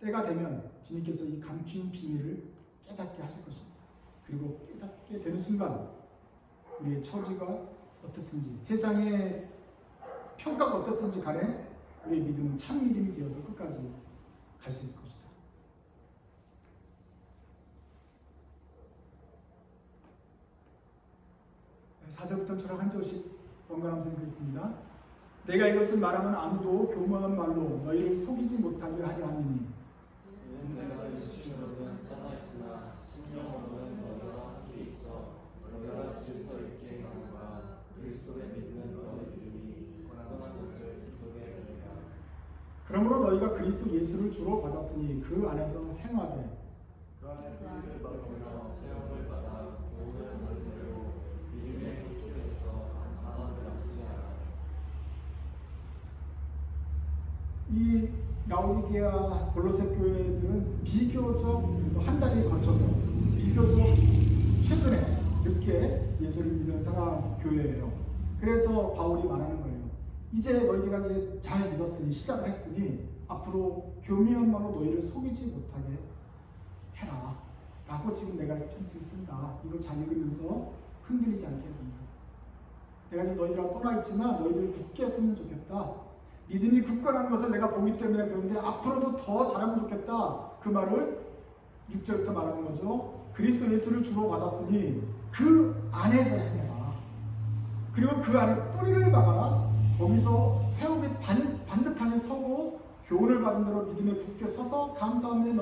때가 되면 주님께서 이 감추인 비밀을 깨닫게 하실 것입니다. 그리고 깨닫게 되는 순간 우리의 처지가 어떻든지 세상의 평가가 어떻든지 간에 우리의 믿음은 참 믿음이 되어서 끝까지 갈 수 있을 것이다. 4절부터 초락 한 절씩 번갈아가면서 읽겠습니다. 내가 이것을 말하면 아무도 교묘한 말로 너희를 속이지 못하게 하려 함이니 내가 육신으로는 떠나 있으나 심령으로는 너희와 함께 있어 너희가 질서 있게 행함과 그리스도를 믿는 너희 믿음이 떠난 곳을 기쁘게 하리라. 그러므로 너희가 그리스도 예수를 주로 받았으니 그 안에서 행하되 그 안에 그리를 받으며 세움을 받아 구원을 얻은 대로 믿음의 힘께서 감사함을 넘치지 않아. 이 라오디게아 골로새 교회들은 비교적 한 달이 거쳐서 비교적 최근에 늦게 예수를 믿은 사람 교회예요. 그래서 바울이 말하는 거예요. 이제 너희가 이제 잘 믿었으니 시작을 했으니 앞으로 교묘한 말로 너희를 속이지 못하게 해라 라고 지금 내가 편지를 쓴다. 이걸 잘 읽으면서 흔들리지 않게 합니다. 내가 지금 너희들하고 떠나 있지만 너희들 굳게 했으면 좋겠다. 믿음이 굳건한 것을 내가 보기 때문에 그런데 앞으로도 더 잘하면 좋겠다. 그 말을 6절부터 말하는 거죠. 그리스도 예수를 주로 받았으니 그 안에서 행해라. 그리고 그 안에 뿌리를 박아라. 거기서 세우기 반듯하게 서고 교훈을 받은 대로 믿음에 굳게 서서 감사함에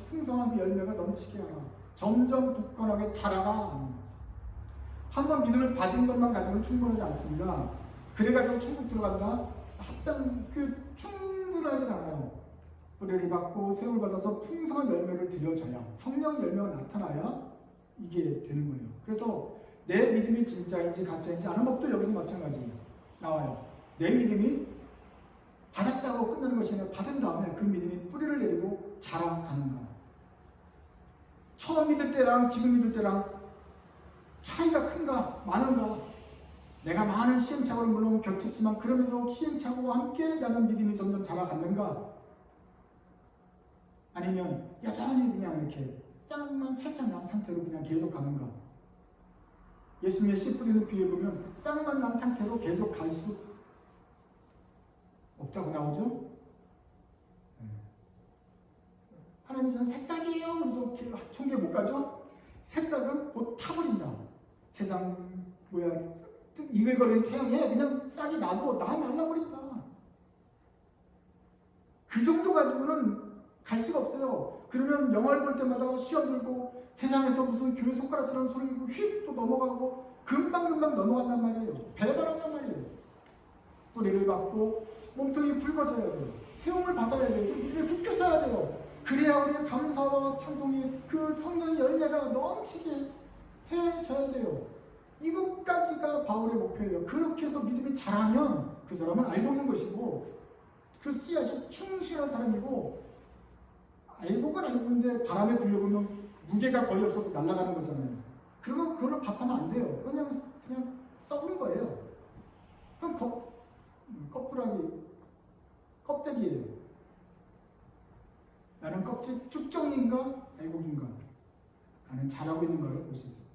풍성한 그 열매가 넘치게 하라. 점점 굳건하게 자라라. 한번 믿음을 받은 것만 가지고는 충분하지 않습니다. 그래가지고 천국 들어간다? 충분하지 않아요. 뿌리를 받고 세움을 받아서 풍성한 열매를 드려져야, 성령의 열매가 나타나야 이게 되는 거예요. 그래서 내 믿음이 진짜인지 가짜인지 아는 법도 여기서 마찬가지예요. 나와요. 내 믿음이 받았다고 끝나는 것이 아니라 받은 다음에 그 믿음이 뿌리를 내리고 자라가는가. 처음 믿을 때랑 지금 믿을 때랑 차이가 큰가 많은가. 내가 많은 시행착오를 물론 겪었지만 그러면서 시행착오와 함께 나는 믿음이 점점 자라갔는가? 아니면 여전히 그냥 이렇게 쌍만 살짝 난 상태로 그냥 계속 가는가? 예수님의 씨 뿌리는 비유에 보면 쌍만 난 상태로 계속 갈 수 없다고 나오죠? 하나님 저는 새싹이에요. 그래서 천국에 못 가죠? 새싹은 곧 타버린다. 세상 이글거리는 태양에 그냥 싹이 나도 나 말라버린다. 그 정도 가지고는 갈 수가 없어요. 그러면 영화를 볼 때마다 시험 들고 세상에서 무슨 교회 손가락처럼 소리 들고 휙 또 넘어가고 금방금방 넘어간단 말이에요. 배반한단 말이에요. 뿌리를 받고 몸통이 붉어져야 돼요. 세움을 받아야 돼요. 입에 굳게 서야 돼요. 그래야 우리의 감사와 찬송이 그 성령의 열매가 넘치게 해져야 돼요. 이것까지가 바울의 목표예요. 그렇게 해서 믿음이 자라면 그 사람은 알고 있는 것이고 그 씨앗이 충실한 사람이고 알고는 알고 있는데 바람에 불려보면 무게가 거의 없어서 날아가는 거잖아요. 그러면 그걸 밥하면 안 돼요. 그냥 썩은 거예요. 그럼 껍데기예요. 나는 껍질 쭉정인가 알곡인가? 나는 잘하고 있는가를 볼 수 있어요.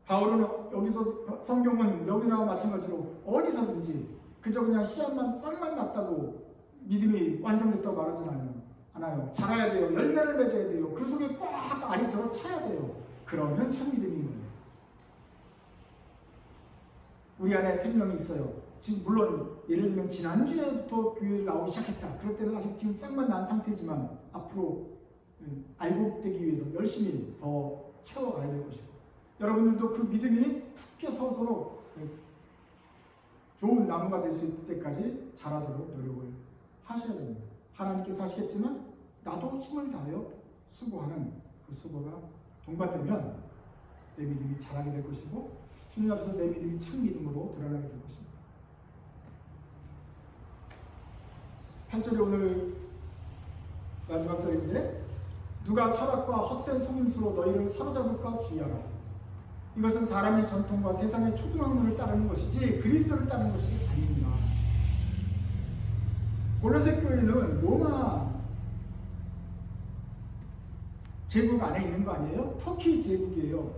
바울은 여기서 성경은 여기나 마찬가지로 어디서든지 그저 그냥 씨앗만 싹만 났다고 믿음이 완성됐다고 말하진 않아요. 자라야 돼요. 열매를 맺어야 돼요. 그 속에 꽉 알이 들어 차야 돼요. 그러면 참 믿음인 거예요. 우리 안에 생명이 있어요. 지금 물론 예를 들면 지난주에부터 교회를 나오기 시작했다. 그럴 때는 아직 지금 싹만 난 상태지만 앞으로 알곡되기 위해서 열심히 더 채워가야 될 것이고, 여러분들도 그 믿음이 굳게 서서로 좋은 나무가 될 수 있을 때까지 자라도록 노력을 하셔야 됩니다. 하나님께서 하시겠지만 나도 힘을 다하여 수고하는 그 수고가 동반되면 내 믿음이 자라게 될 것이고, 주님 앞에서 내 믿음이 참 믿음으로 드러나게 될 것입니다. 8절에 오늘 마지막 절인데, 누가 철학과 헛된 속임수로 너희를 사로잡을까 주의하라. 이것은 사람의 전통과 세상의 초등학문을 따르는 것이지 그리스도를 따르는 것이 아닙니다. 골로새 교회는 로마 제국 안에 있는 거 아니에요? 터키 제국이에요.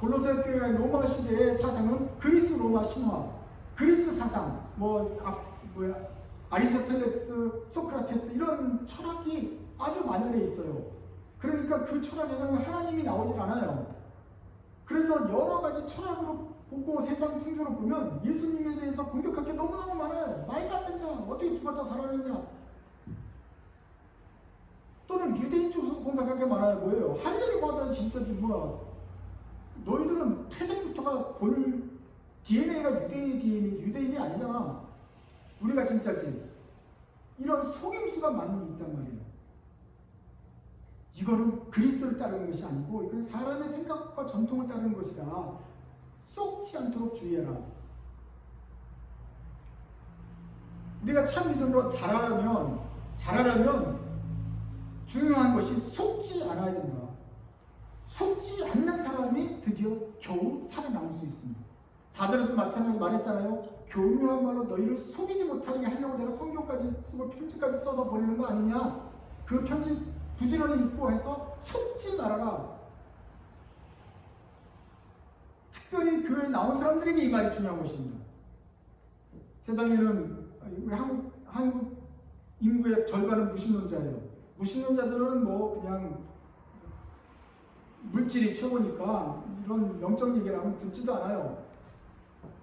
골로새 교회가 로마 시대의 사상은 그리스 로마 신화, 그리스 사상, 아리스토텔레스, 소크라테스 이런 철학이 아주 만연해 있어요. 그러니까 그 철학에는 하나님이 나오질 않아요. 그래서 여러 가지 철학으로 보고 세상 풍조로 보면 예수님에 대해서 공격할 게 너무너무 많아요. 말도 안 된다. 어떻게 죽었다 살아내냐. 또는 유대인 쪽에서 공격할 게 많아요. 뭐예요? 할례를 받은 진짜지 뭐야. 너희들은 태생부터가 본 DNA가 유대인이 아니잖아. 우리가 진짜지. 이런 속임수가 많이 있단 말이에요. 이거는 그리스도를 따르는 것이 아니고 이건 사람의 생각과 전통을 따르는 것이다. 쏙지 않도록 주의해라. 우리가 참 믿음으로 자라려면 중요한 것이 속지 않아야 된다. 속지 않는 사람이 드디어 겨우 살아남을 수 있습니다. 4절에서 마찬가지 말했잖아요. 교묘한 말로 너희를 속이지 못하게 하려고 내가 성경까지 쓰고 편지까지 써서 보내는 거 아니냐. 그 편지 부지런히 읽고 해서 속지 말아라. 특별히 교회에 나온 사람들에게 이 말이 중요한 것입니다. 세상에는 우리 한국 인구의 절반은 무신론자예요. 무신론자들은 뭐 그냥 물질이 최고니까 이런 영적 얘기를 하면 듣지도 않아요.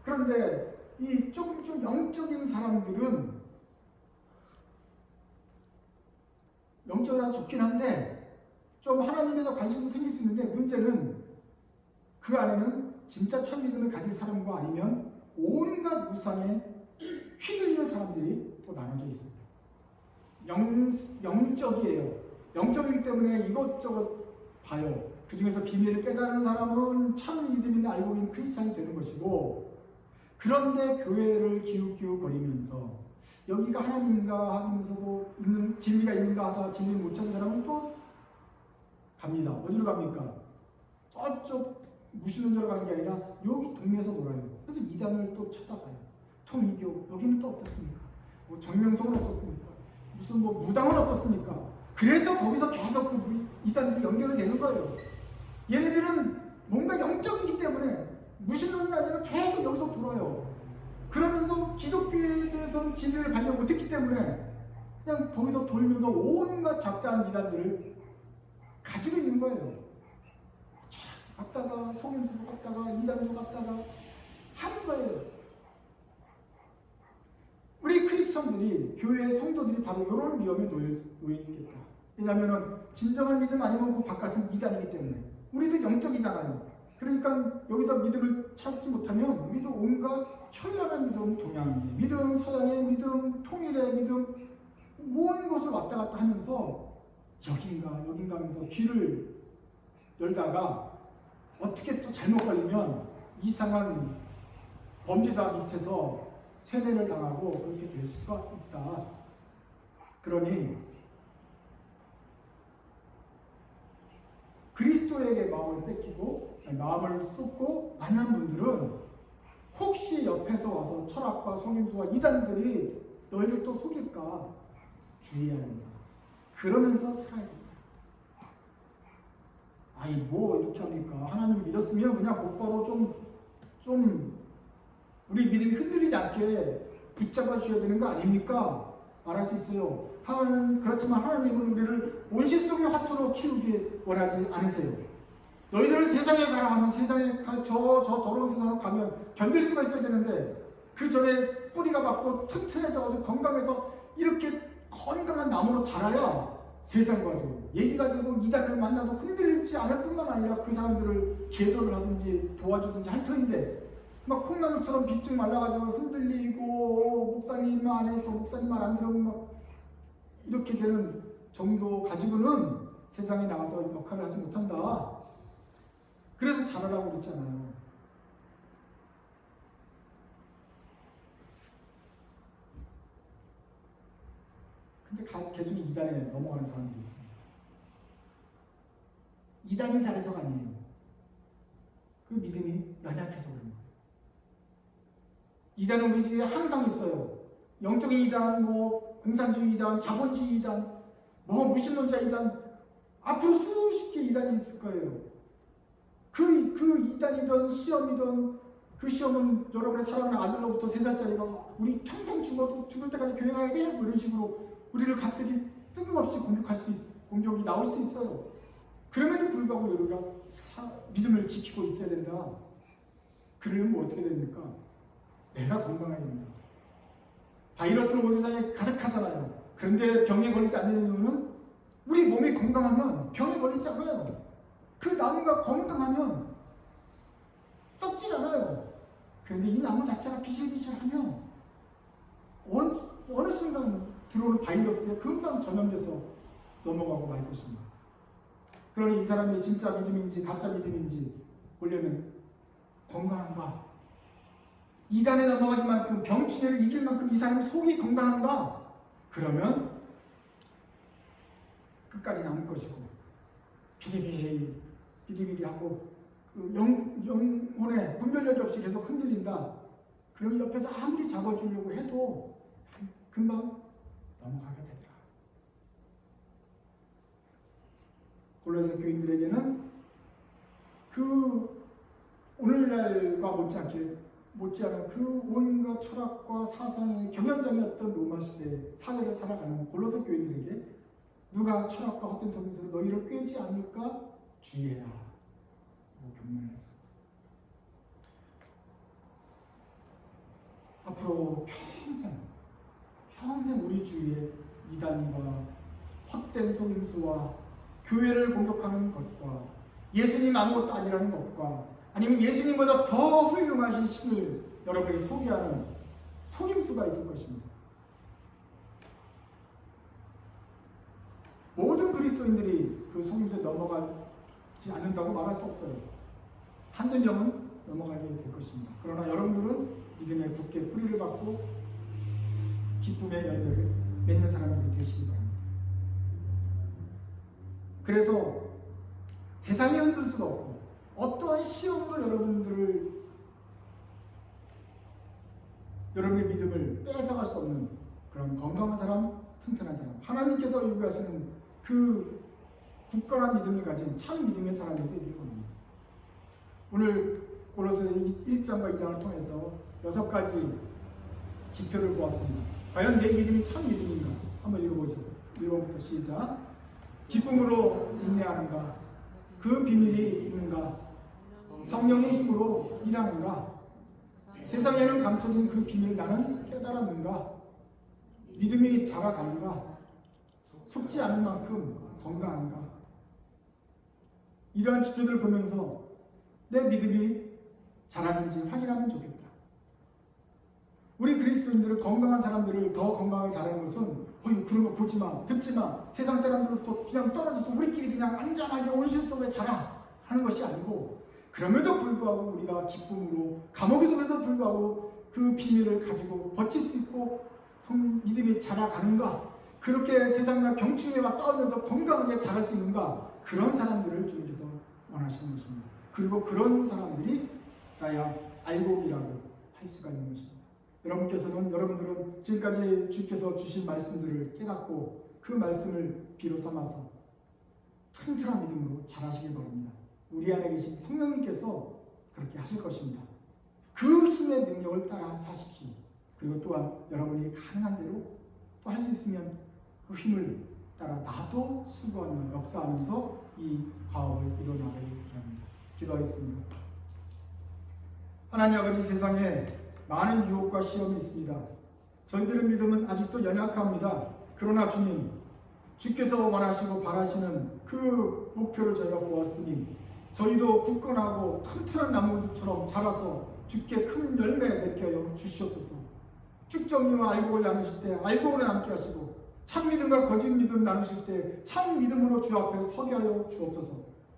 그런데 이 좀 영적인 사람들은 영적이라 좋긴 한데 좀 하나님에 대한 관심도 생길 수 있는데, 문제는 그 안에는 진짜 참 믿음을 가진 사람과 아니면 온갖 우상에 휘둘리는 사람들이 또 나눠져 있습니다. 영적이에요. 영적이기 때문에 이것저것 봐요. 그 중에서 비밀을 깨달은 사람은 참 믿음이 알고 있는 크리스찬이 되는 것이고, 그런데 교회를 기웃기웃거리면서 여기가 하나님인가 하면서도 있는 진리가 있는가 하다가 진리를 못 찾은 사람은 또 갑니다. 어디로 갑니까? 저쪽 무신론자로 가는 게 아니라 여기 동네에서 놀아요. 그래서 이단을 또 찾아가요. 통일교 여기는 또 어떻습니까? 뭐 정명성은 어떻습니까? 무슨 뭐 무당은 어떻습니까? 그래서 거기서 계속 그 이단들이 연결이 되는 거예요. 얘네들은 뭔가 영적이기 때문에 무신론이 아니라 계속 여기서 돌아요. 그러면서 기독교에 대해서는 진리를 발견 못했기 때문에 그냥 거기서 돌면서 온갖 잡다한 이단들을 가지고 있는 거예요. 갔다가 속임수도 갔다가 이단도 갔다가 하는 거예요. 우리 크리스천들이, 교회의 성도들이 바로 이런 위험에 놓여 있겠다. 왜냐하면 진정한 믿음 아니면 그 바깥은 이단이기 때문에. 우리도 영적이잖아요. 그러니까 여기서 믿음을 찾지 못하면 우리도 온갖 현란한 믿음, 동양의 믿음, 서양의 믿음, 통일의 믿음, 온 것을 왔다 갔다 하면서 여긴가 하면서 귀를 열다가 어떻게 또 잘못 걸리면 이상한 범죄자 밑에서 세뇌를 당하고 그렇게 될 수가 있다. 그러니 그리스도에게 마음을 쏟고 만난 분들은 혹시 옆에서 와서 철학과 속임수와 이단들이 너희를 또 속일까 주의해야 합니다. 그러면서 살아야 됩니다. 아이 뭐 이렇게 합니까? 하나님을 믿었으면 그냥 곧바로 좀 우리 믿음이 흔들리지 않게 붙잡아 주셔야 되는 거 아닙니까? 말할 수 있어요. 그렇지만 하나님은 우리를 온실 속의 화초로 키우기 원하지 않으세요. 너희들은 세상에 가라 하면 세상에 저 더러운 세상으로 가면 견딜 수가 있어야 되는데 그 전에 뿌리가 받고 튼튼해져가지고 건강해서 이렇게 건강한 나무로 자라야 세상과도 얘기가 되고 이단을 만나도 흔들리지 않을 뿐만 아니라 그 사람들을 계도를 하든지 도와주든지 할 터인데 막 콩나물처럼 빗쭉 말라가지고 흔들리고 목사님 안에서 목사님 말 안 들으면 막 이렇게 되는 정도 가지고는 세상에 나가서 역할을 하지 못한다. 그래서 자라라고 그랬잖아요. 근데 개중에 이단에 넘어가는 사람들이 있습니다. 이단이 잘해서가 아니에요. 그 믿음이 연약해서 그런 거예요. 이단은 우리 집에 항상 있어요. 영적인 이단, 뭐 공산주의 이단, 자본주의 이단, 뭐 무신론자 이단, 앞으로 수십 개 이단이 있을 거예요. 그 이단이든 시험이든 그 시험은 여러분의 사랑하는 아들로부터 3살짜리가 우리 평생 죽을 때까지 교회 가야 돼? 뭐 이런 식으로 우리를 갑자기 뜬금없이 공격이 나올 수도 있어요. 그럼에도 불구하고 우리가 믿음을 지키고 있어야 된다. 그러려면 어떻게 됩니까? 내가 건강해야 됩니다. 바이러스는 온 세상에 가득하잖아요. 그런데 병에 걸리지 않는 이유는 우리 몸이 건강하면 병에 걸리지 않아요. 그 나무가 건강하면 썩질 않아요. 그런데 이 나무 자체가 비실비실하면 어느 순간 들어오는 바이러스에 금방 전염돼서 넘어가고 말 것입니다. 그러니 이 사람이 진짜 믿음인지 가짜 믿음인지 보려면 건강한가? 이단에 넘어가지 만큼 병치레를 이길 만큼 이 사람의 속이 건강한가? 그러면 끝까지 남을 것이고 비리비리하고 그 영혼에 분별력이 없이 계속 흔들린다. 그러면 옆에서 아무리 잡아주려고 해도 금방 넘어가게 되더라. 골로새 교인들에게는 그 오늘날과 못지않은 그 온갖 철학과 사상의 경연장이었던 로마 시대 사회를 살아가는 골로새 교인들에게 누가 철학과 헛된 속임수로 너희를 꿰지 않을까 주의해라 라고 경면을 했습니다. 앞으로 평생 우리 주위에 이단과 헛된 속임수와 교회를 공격하는 것과 예수님 아무것도 아니라는 것과 아니면 예수님보다 더 훌륭하신 신을 여러분에게 소개하는 속임수가 있을 것입니다. 모든 그리스도인들이 그 속임수에 넘어가지 않는다고 말할 수 없어요. 한두 명은 넘어가게 될 것입니다. 그러나 여러분들은 믿음의 굳게 뿌리를 받고 기쁨의 열매를 맺는 사람들이 되시기 바랍니다. 그래서 세상이 흔들 수가 없고 어떠한 시험도 여러분의 믿음을 뺏어갈 수 없는 그런 건강한 사람, 튼튼한 사람, 하나님께서 요구하시는 그 굳건한 믿음을 가진 참 믿음의 사람이 되기를 원합니다. 오늘 골로새 1장과 2장을 통해서 6가지 지표를 보았습니다. 과연 내 믿음이 참 믿음인가? 한번 읽어보죠. 1번부터 시작. 기쁨으로 인내하는가? 그 비밀이 있는가? 성령의 힘으로 일하는가? 세상에는 감춰진 그 비밀을 나는 깨달았는가? 믿음이 자라가는가? 속지 않을 만큼 건강한가? 이러한 지표들을 보면서 내 믿음이 자라는지 확인하면 좋겠다. 우리 그리스도인들은 건강한 사람들을 더 건강하게 자라는 것은 그런 거 보지 마, 듣지 마, 세상 사람들로부터 그냥 떨어져서 우리끼리 그냥 안전하게 온실 속에 자라 하는 것이 아니고, 그럼에도 불구하고 우리가 기쁨으로 감옥에 속에도 불구하고 그 비밀을 가지고 버틸 수 있고 믿음이 자라가는가, 그렇게 세상과 병충해와 싸우면서 건강하게 자랄 수 있는가, 그런 사람들을 주님께서 원하시는 것입니다. 그리고 그런 사람들이 나야 알곡이라고 할 수가 있는 것입니다. 여러분들은 지금까지 주께서 주신 말씀들을 깨닫고 그 말씀을 비로 삼아서 튼튼한 믿음으로 자라시길 바랍니다. 우리 안에 계신 성령님께서 그렇게 하실 것입니다. 그 힘의 능력을 따라 사십시오. 그리고 또한 여러분이 가능한 대로 또 할 수 있으면 그 힘을 따라 나도 수고하며 역사하면서 이 과업을 이뤄나가길 바랍니다. 기도하겠습니다. 하나님 아버지, 세상에 많은 유혹과 시험이 있습니다. 저희들의 믿음은 아직도 연약합니다. 그러나 주님, 주께서 원하시고 바라시는 그 목표를 저희가 보았으니 저희도 굳건하고 튼튼한 나무처럼 자라서 주께 큰 열매 맺게 하여 주시옵소서. 쭉정이와 알곡을 나누실 때 알곡으로 남게 하시고 참 믿음과 거짓 믿음 나누실 때 참 믿음으로 주 앞에 서게 하여 주옵소서.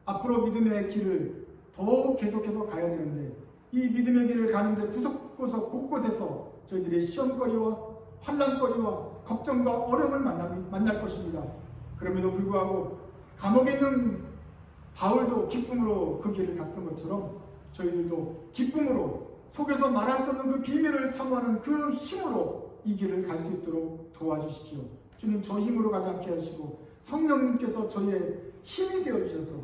앞으로 믿음의 길을 더 계속해서 가야 되는데 이 믿음의 길을 가는데 구석구석 곳곳에서 저희들의 시험거리와 환난거리와 걱정과 어려움을 만날 것입니다. 그럼에도 불구하고 감옥에 있는 바울도 기쁨으로 그 길을 갔던 것처럼 저희들도 기쁨으로 속에서 말할 수 없는 그 비밀을 사모하는 그 힘으로 이 길을 갈 수 있도록 도와주십시오. 주님, 저 힘으로 가지 않게 하시고 성령님께서 저희의 힘이 되어주셔서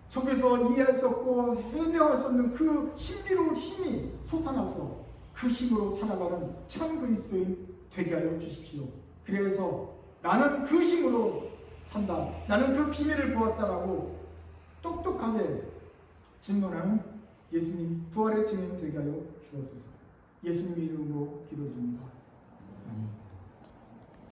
속에서 이해할 수 없고 해내할 수 없는 그 신비로운 힘이 솟아나서 그 힘으로 살아가는 참 그리스도인 되게 하여 주십시오. 그래서 나는 그 힘으로 산다, 나는 그 비밀을 보았다라고 똑똑하게 증언하는 예수님 부활의 증인 되게 하여 주옵소서. 예수님 이름으로 기도드립니다. 아멘.